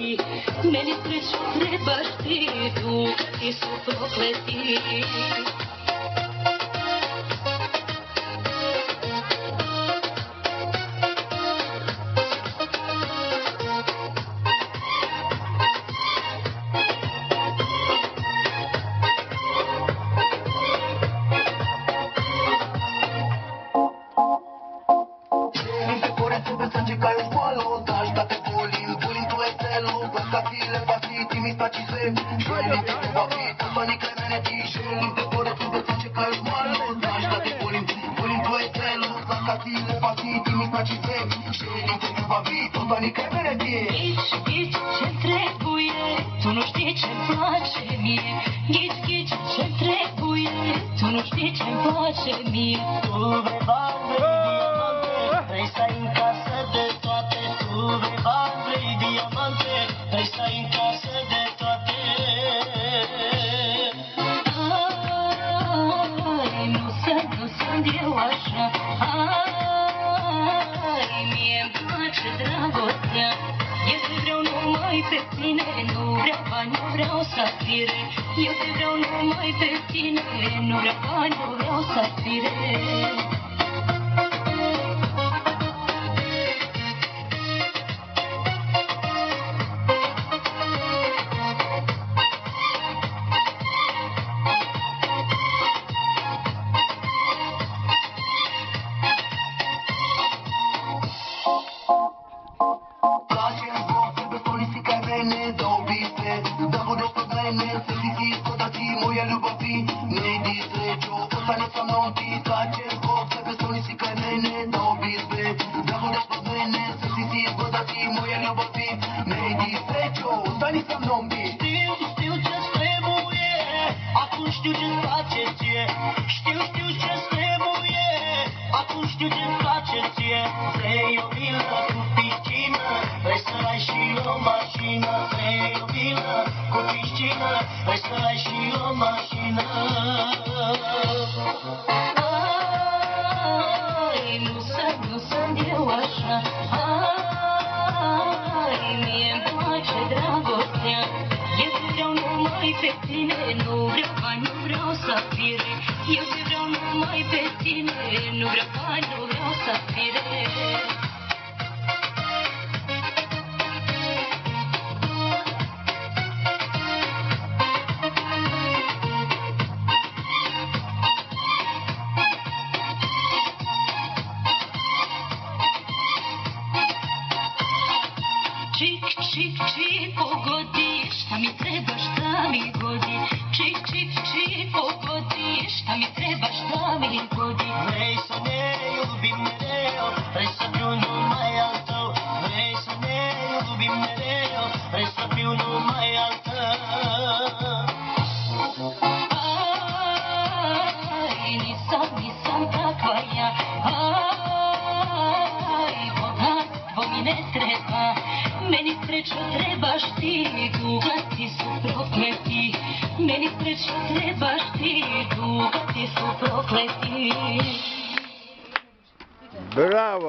prokleti, meni sreću trebaš ti, dugati su prokleti. Gić, če trebuje, tuno štićem plaće mi je. Gić, če trebuje, tuno štićem plaće mi je. Tuve bandre i dijamante, presa in casă de toate. Tuve bandre i dijamante, presa in casă de toate. Ai, nu sunt eu așa. Ai, mie-mi place dragostea. Eu te vreau numai pe tine, nu vreau bani, nu vreau safire. Eu te vreau numai pe tine, nu vreau bani, nu vreau safire. Știu ce-ți trebuie, acum știu ce-ți place ție. Știu ce-ți trebuie, acum știu ce-ți place ție. Vrei o vilă cu piscină, vrei să ai și o mașină. Vrei o vilă cu piscină, vrei să ai și o mașină. Ai, nu sunt eu așa. Ai, mie-mi place dragostea. Eu te vreau numai pe tine, nu vreau bani, nu vreau safire. Eu te vreau numai pe tine, nu vreau bani, nu vreau safire. Čik, pogodi, šta mi treba, šta mi godi. Čik, pogodi, šta mi treba, šta mi godi. Vrei să ne iubim mereu, vrei să fiu numai al tău. Vrei să ne iubim mereu, vrei să fiu numai al tău. Ai, nisam takva ja. Ai, bogatstvo mi ne treba. Meni sreću trebaš ti, dugati su prokleti. Meni sreću trebaš ti, dugati su prokleti. Bravo!